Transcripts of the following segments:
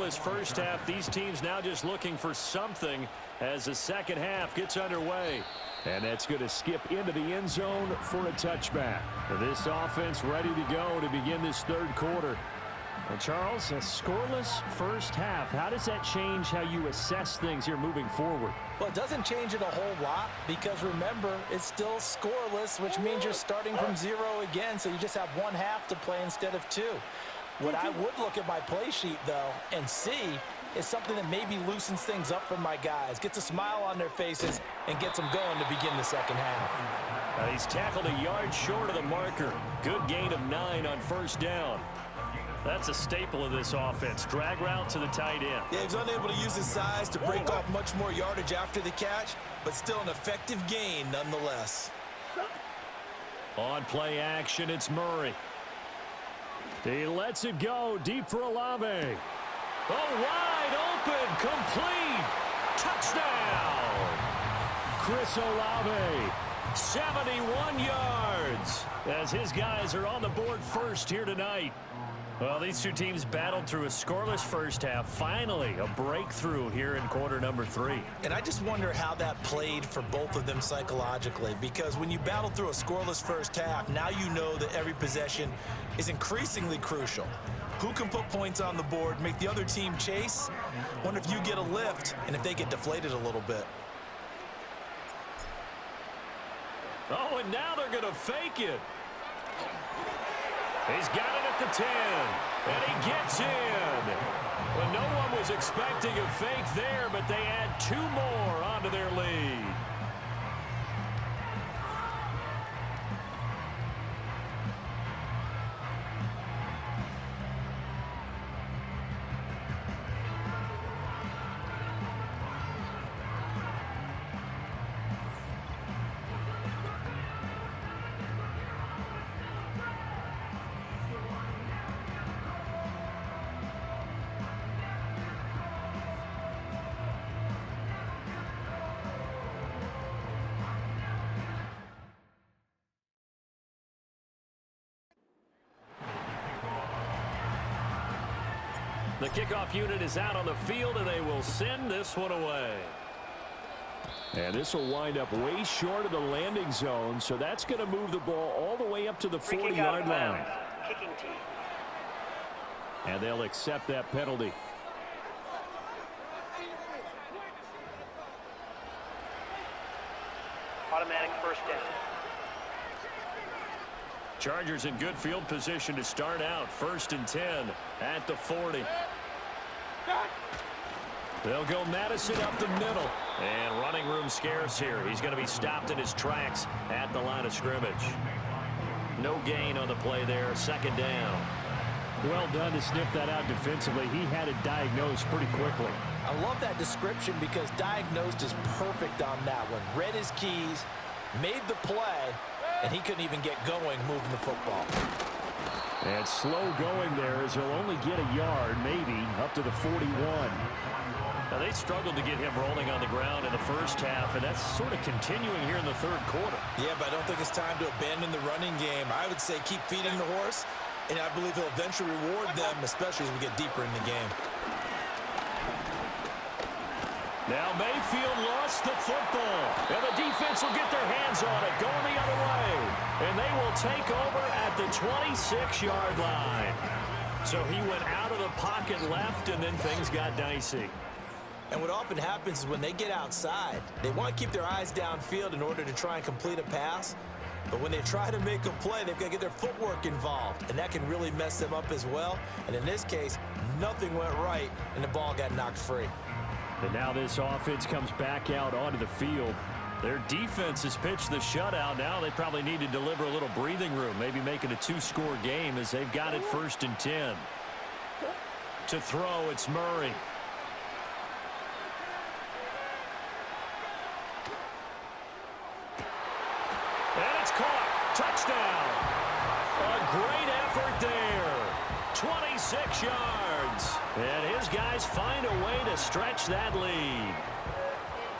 scoreless first half. These teams now just looking for something as the second half gets underway. And that's going to skip into the end zone for a touchback. This offense ready to go to begin this third quarter. Well, Charles, a scoreless first half. How does that change how you assess things here moving forward? Well, it doesn't change it a whole lot because, remember, it's still scoreless, which means you're starting from 0 again, so you just have one half to play instead of 2. What I would look at my play sheet, though, and see is something that maybe loosens things up for my guys, gets a smile on their faces, and gets them going to begin the second half. He's tackled a yard short of the marker. Good gain of 9 on first down. That's a staple of this offense. Drag route to the tight end. Yeah, he's unable to use his size to break off much more yardage after the catch, but still an effective gain nonetheless. On play action, it's Murray. He lets it go deep for Olave. Oh, wide open, complete. Touchdown. Chris Olave, 71 yards, as his guys are on the board first here tonight. Well, these two teams battled through a scoreless first half. Finally, a breakthrough here in quarter number 3. And I just wonder how that played for both of them psychologically, because when you battle through a scoreless first half, now you know that every possession is increasingly crucial. Who can put points on the board, make the other team chase? Wonder if you get a lift and if they get deflated a little bit. Oh, and now they're going to fake it. He's got it at the 10, and he gets in. Well, no one was expecting a fake there, but they add 2 more onto their lead. The kickoff unit is out on the field, and they will send this one away. And this will wind up way short of the landing zone, so that's going to move the ball all the way up to the 40-yard line. Kicking team. And they'll accept that penalty. Automatic first down. Chargers in good field position to start out. 1st and 10 at the 40. They'll go Madison up the middle. And running room scarce here. He's going to be stopped in his tracks at the line of scrimmage. No gain on the play there. 2nd down. Well done to sniff that out defensively. He had it diagnosed pretty quickly. I love that description because diagnosed is perfect on that one. Read his keys, made the play, and he couldn't even get going moving the football. And slow going there as he'll only get a yard, maybe, up to the 41. Now, they struggled to get him rolling on the ground in the first half, and that's sort of continuing here in the third quarter. Yeah, but I don't think it's time to abandon the running game. I would say keep feeding the horse, and I believe he'll eventually reward them, especially as we get deeper in the game. Now Mayfield lost the football, and the defense will get their hands on it, going the other way. And they will take over at the 26-yard line. So he went out of the pocket left, and then things got dicey. And what often happens is when they get outside, they want to keep their eyes downfield in order to try and complete a pass. But when they try to make a play, they've got to get their footwork involved, and that can really mess them up as well. And in this case, nothing went right, and the ball got knocked free. And now this offense comes back out onto the field. Their defense has pitched the shutout. Now they probably need to deliver a little breathing room, maybe make it a 2-score game as they've got it 1st and 10. To throw, it's Murray. And it's caught. Touchdown. A great effort there. 26 yards. And his guys find a way to stretch that lead.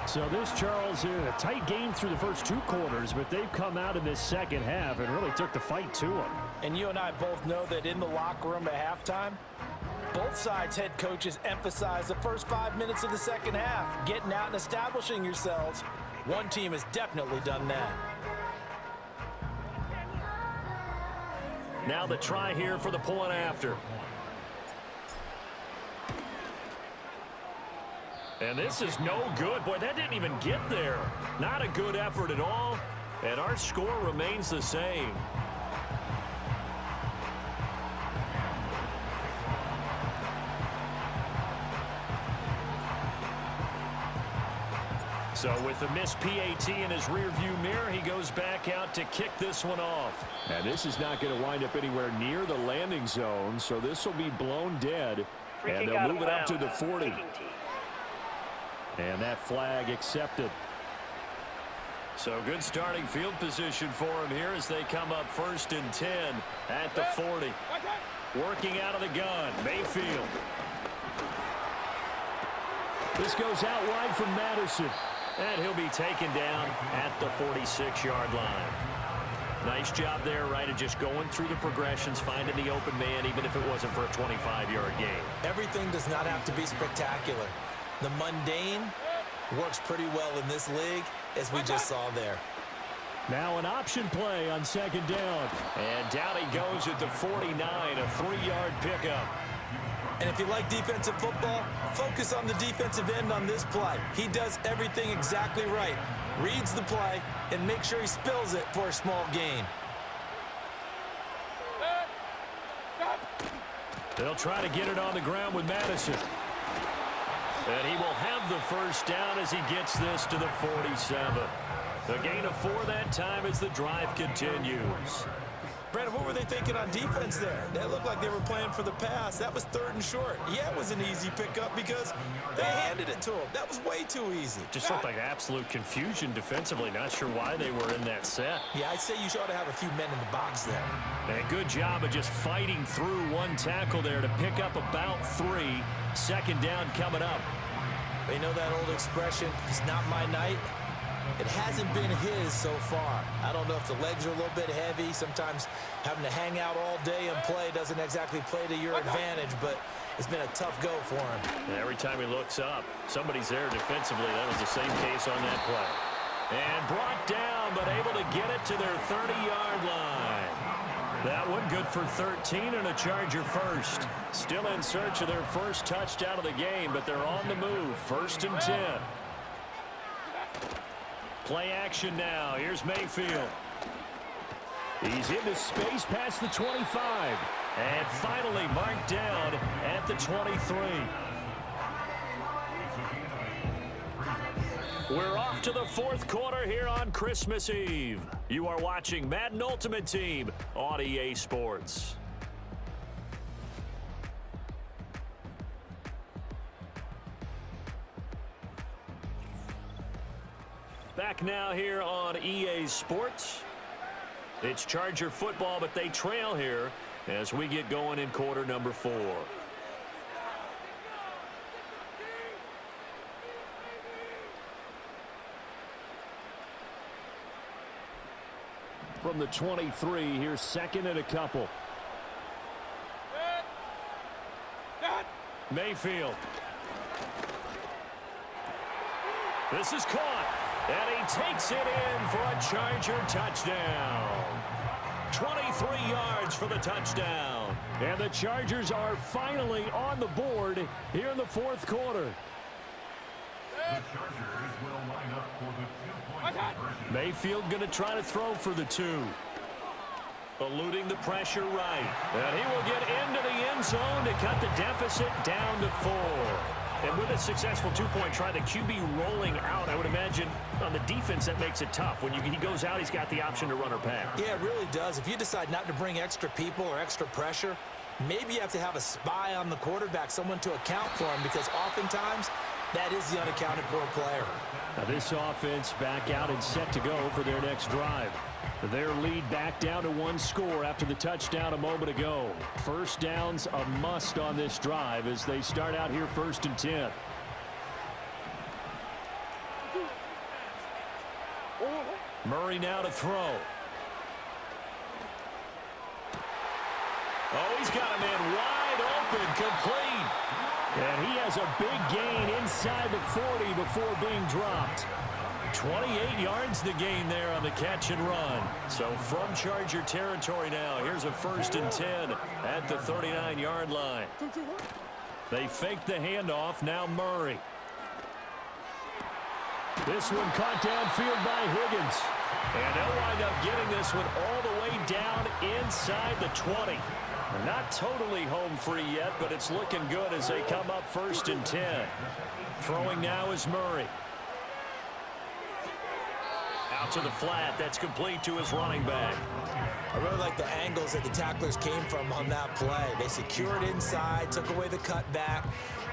So this, Charles, is a tight game through the first 2 quarters, but they've come out in this second half and really took the fight to them. And you and I both know that in the locker room at halftime, Both sides' head coaches emphasize the first 5 minutes of the second half, getting out and establishing yourselves. One team has definitely done that. Now the try here for the point after. And this is no good. Boy, that didn't even get there. Not a good effort at all. And our score remains the same. So with the missed PAT in his rearview mirror, he goes back out to kick this one off. And this is not going to wind up anywhere near the landing zone, so this will be blown dead. And they'll move it up to the 40. And that flag accepted. So good starting field position for him here as they come up 1st and 10 at the 40. Working out of the gun, Mayfield. This goes out wide from Madison. And he'll be taken down at the 46-yard line. Nice job there, right, of just going through the progressions, finding the open man, even if it wasn't for a 25-yard gain. Everything does not have to be spectacular. The mundane works pretty well in this league, as we just saw there. Now an option play on 2nd down. And down he goes at the 49, a 3-yard pickup. And if you like defensive football, focus on the defensive end on this play. He does everything exactly right. Reads the play and make sure he spills it for a small gain. They'll try to get it on the ground with Madison. And he will have the first down as he gets this to the 47. A gain of 4 that time as the drive continues. Brandon, what were they thinking on defense there? That looked like they were playing for the pass. That was 3rd and short. Yeah, it was an easy pickup because they handed it to him. That was way too easy. Just looked like absolute confusion defensively. Not sure why they were in that set. Yeah, I'd say you ought to have a few men in the box there. And good job of just fighting through one tackle there to pick up about 3. 2nd down coming up. They know that old expression, it's not my night. It hasn't been his so far. I don't know if the legs are a little bit heavy. Sometimes having to hang out all day and play doesn't exactly play to your advantage, but it's been a tough go for him. And every time he looks up, somebody's there defensively. That was the same case on that play. And brought down, but able to get it to their 30-yard line. That one good for 13 and a Charger first. Still in search of their first touchdown of the game, but they're on the move. 1st and 10. Play action now. Here's Mayfield. He's into space past the 25. And finally marked down at the 23. We're off to the 4th quarter here on Christmas Eve. You are watching Madden Ultimate Team on EA Sports. Back now here on EA Sports. It's Charger football, but they trail here as we get going in quarter number 4. From the 23, here's 2nd and a couple. Mayfield. This is caught. And he takes it in for a Charger touchdown. 23 yards for the touchdown. And the Chargers are finally on the board here in the 4th quarter. The Chargers will line up for the 2-point conversion. Mayfield going to try to throw for the 2. Eluding the pressure right. And he will get into the end zone to cut the deficit down to 4. And with a successful 2-point try, the QB rolling out, I would imagine on the defense that makes it tough. When he goes out, he's got the option to run or pass. Yeah, it really does. If you decide not to bring extra people or extra pressure, maybe you have to have a spy on the quarterback, someone to account for him, because oftentimes that is the unaccounted for player. Now this offense back out and set to go for their next drive. Their lead back down to 1 score after the touchdown a moment ago. First down's a must on this drive as they start out here 1st and 10. Murray now to throw. Oh, he's got a man wide open, complete. And he has a big gain inside the 40 before being dropped. 28 yards the gain there on the catch and run. So from Charger territory now, here's a 1st and 10 at the 39-yard line. They fake the handoff. Now Murray. This one caught downfield by Higgins. And they'll wind up getting this one all the way down inside the 20. Not totally home free yet, but it's looking good as they come up 1st and 10. Throwing now is Murray. Out to the flat. That's complete to his running back. I really like the angles that the tacklers came from on that play. They secured inside, took away the cutback.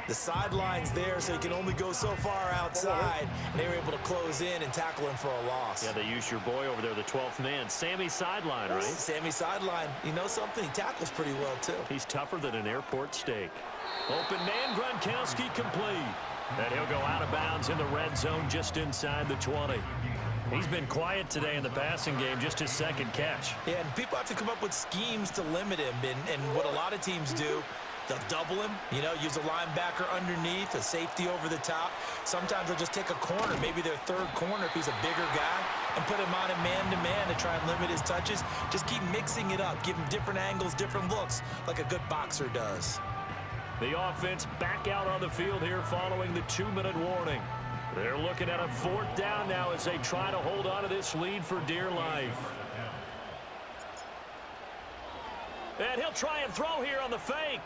The sideline's there, so he can only go so far outside. And they were able to close in and tackle him for a loss. Yeah, they used your boy over there, the 12th man. Sammy Sideline, right? Sammy Sideline. You know something? He tackles pretty well, too. He's tougher than an airport steak. Open man, Gronkowski complete. And he'll go out of bounds in the red zone just inside the 20. He's been quiet today in the passing game, just his 2nd catch. Yeah, and people have to come up with schemes to limit him. And what a lot of teams do, they'll double him, you know, use a linebacker underneath, a safety over the top. Sometimes they'll just take a corner, maybe their 3rd corner if he's a bigger guy, and put him on a man-to-man to try and limit his touches. Just keep mixing it up, give him different angles, different looks, like a good boxer does. The offense back out on the field here following the 2-minute warning. They're looking at a 4th down now as they try to hold on to this lead for dear life. And he'll try and throw here on the fake.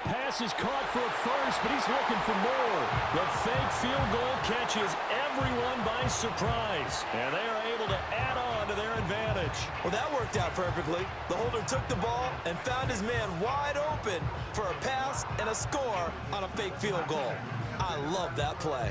Pass is caught for a 1st, but he's looking for more. The fake field goal catches everyone by surprise. And they are able to add on to their advantage. Well, that worked out perfectly. The holder took the ball and found his man wide open for a pass and a score on a fake field goal. I love that play.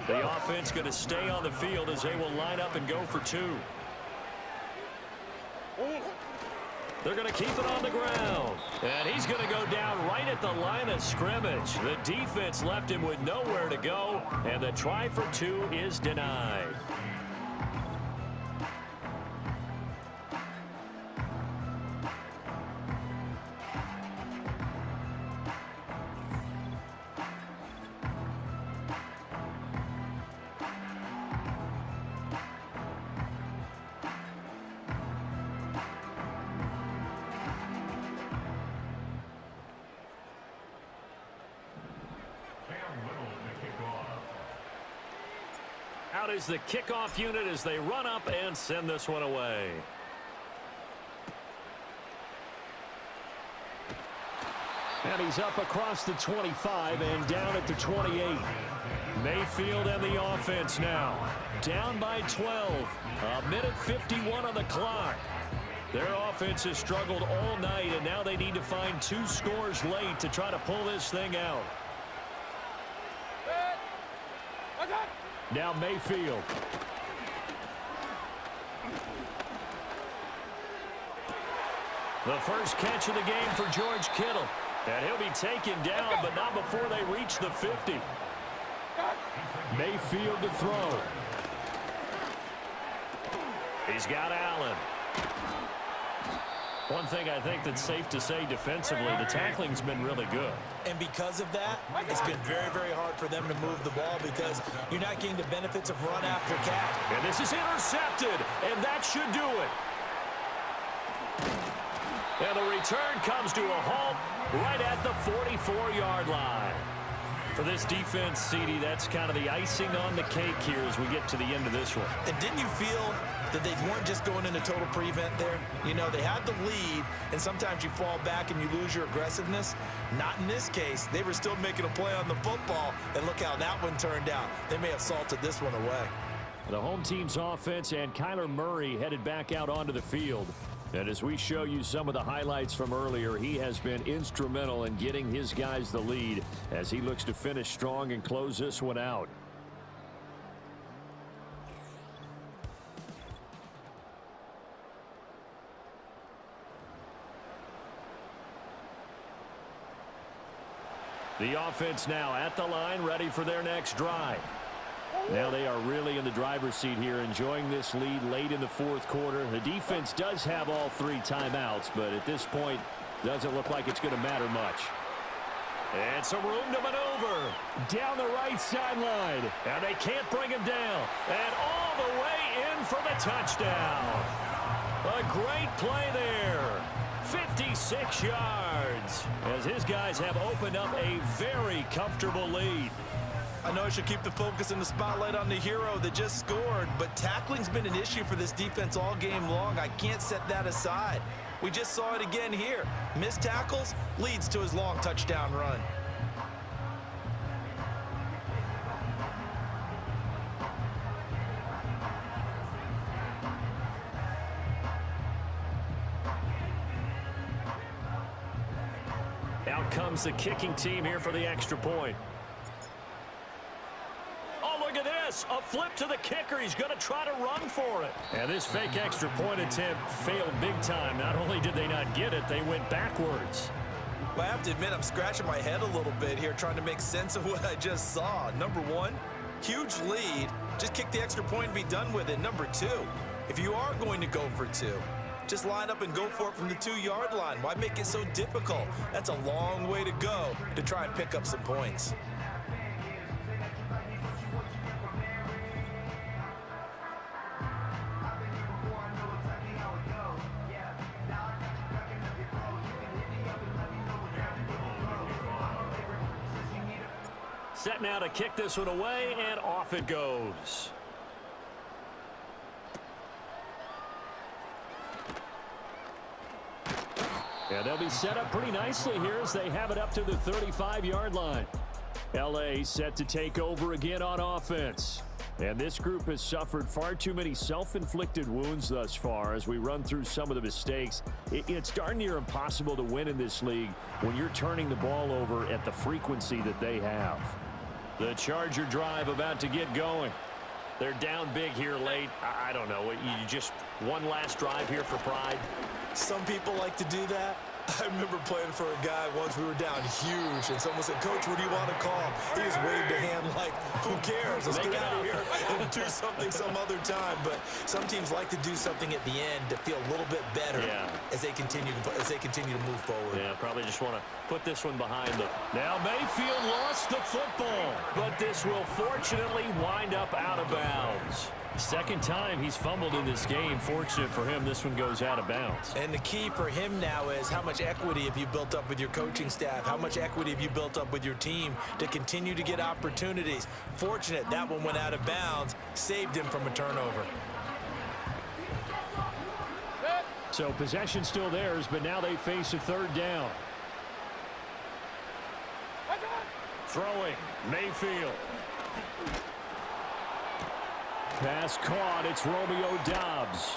The offense going to stay on the field as they will line up and go for 2. They're going to keep it on the ground. And he's going to go down right at the line of scrimmage. The defense left him with nowhere to go, and the try for 2 is denied. Out is the kickoff unit as they run up and send this one away. And he's up across the 25 and down at the 28. Mayfield and the offense now. Down by 12. 1:51 on the clock. Their offense has struggled all night, and now they need to find 2 scores late to try to pull this thing out. Now Mayfield. The first catch of the game for George Kittle. And he'll be taken down, but not before they reach the 50. Mayfield to throw. He's got Allen. One thing I think that's safe to say defensively, the tackling's been really good. And because of that, it's been very, very hard for them to move the ball because you're not getting the benefits of run after catch. And this is intercepted, and that should do it. And the return comes to a halt right at the 44-yard line. For this defense, CD, that's kind of the icing on the cake here as we get to the end of this one. And didn't you feel that they weren't just going into total prevent there? You know, they had the lead, and sometimes you fall back and you lose your aggressiveness. Not in this case. They were still making a play on the football, and look how that one turned out. They may have salted this one away. The home team's offense and Kyler Murray headed back out onto the field. And as we show you some of the highlights from earlier, he has been instrumental in getting his guys the lead as he looks to finish strong and close this one out. The offense now at the line, ready for their next drive. Now they are really in the driver's seat here, enjoying this lead late in the fourth quarter. The defense does have all 3 timeouts, but at this point, doesn't look like it's going to matter much. And some room to maneuver down the right sideline. And they can't bring him down. And all the way in for the touchdown. A great play there. 56 yards as his guys have opened up a very comfortable lead. I know I should keep the focus and the spotlight on the hero that just scored, but tackling's been an issue for this defense all game long. I can't set that aside. We just saw it again here. Missed tackles leads to his long touchdown run. Out comes the kicking team here for the extra point. Oh, look at this. A flip to the kicker. He's going to try to run for it. And this fake extra point attempt failed big time. Not only did they not get it, they went backwards. Well, I have to admit, I'm scratching my head a little bit here trying to make sense of what I just saw. Number one, huge lead. Just kick the extra point and be done with it. Number two, if you are going to go for 2, just line up and go for it from the 2-yard line. Why make it so difficult? That's a long way to go to try and pick up some points. Set now to kick this one away, and off it goes. And they'll be set up pretty nicely here as they have it up to the 35-yard line. L.A. set to take over again on offense. And this group has suffered far too many self-inflicted wounds thus far as we run through some of the mistakes. It's darn near impossible to win in this league when you're turning the ball over at the frequency that they have. The Charger drive about to get going. They're down big here late. I don't know. You just one last drive here for pride. Some people like to do that. I remember playing for a guy once. We were down huge, and someone said, "Coach, what do you want to call?" He just waved a hand like, "Who cares? Let's get out of here and do something some other time." But some teams like to do something at the end to feel a little bit better as they continue to move forward. Yeah, probably just want to put this one behind them. Now Mayfield lost the football, but this will fortunately wind up out of bounds. Second time he's fumbled in this game. Fortunate for him, this one goes out of bounds. And the key for him now is how much equity have you built up with your coaching staff? How much equity have you built up with your team to continue to get opportunities? Fortunate that one went out of bounds, saved him from a turnover. So possession still theirs, but now they face a third down. Throwing, Mayfield. Pass caught. It's Romeo Doubs.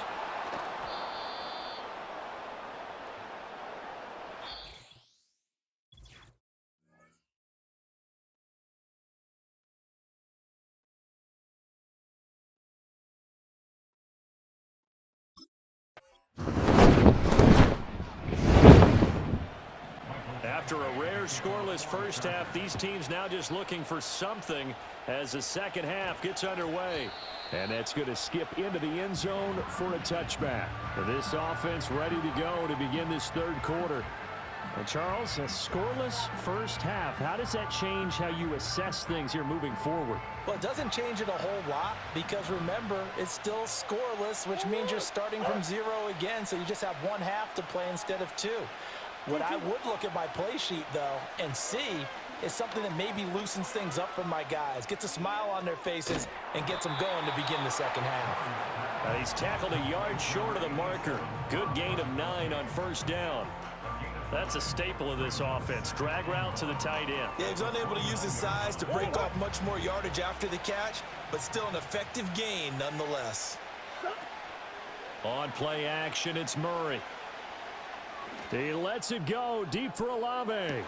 After a rare scoreless first half, these teams now just looking for something as the second half gets underway. And that's going to skip into the end zone for a touchback. This offense ready to go to begin this third quarter. And Charles, a scoreless first half. How does that change how you assess things here moving forward? Well, it doesn't change it a whole lot because, remember, it's still scoreless, which means you're starting from 0 again, so you just have one half to play instead of 2. What I would look at my play sheet, though, and see is something that maybe loosens things up for my guys, gets a smile on their faces, and gets them going to begin the second half. He's tackled a yard short of the marker. Good gain of 9 on first down. That's a staple of this offense. Drag route to the tight end. Yeah, he's unable to use his size to break off much more yardage after the catch, but still an effective gain nonetheless. On play action, it's Murray. He lets it go deep for Olave.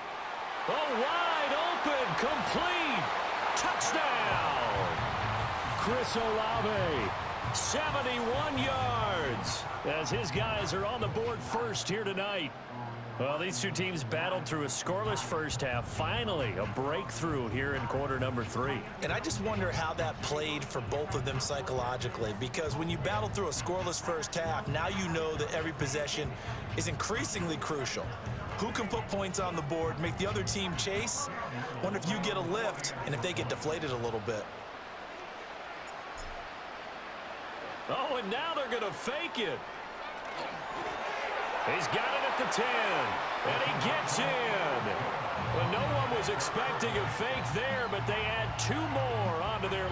Oh, wide open, complete, touchdown. Chris Olave, 71 yards, as his guys are on the board first here tonight. Well, these two teams battled through a scoreless first half. Finally, a breakthrough here in quarter number 3. And I just wonder how that played for both of them psychologically, because when you battle through a scoreless first half, now you know that every possession is increasingly crucial. Who can put points on the board, make the other team chase? Wonder if you get a lift and if they get deflated a little bit. Oh, and now they're going to fake it. He's got it at the 10, and he gets in. Well, no one was expecting a fake there, but they add 2 more onto their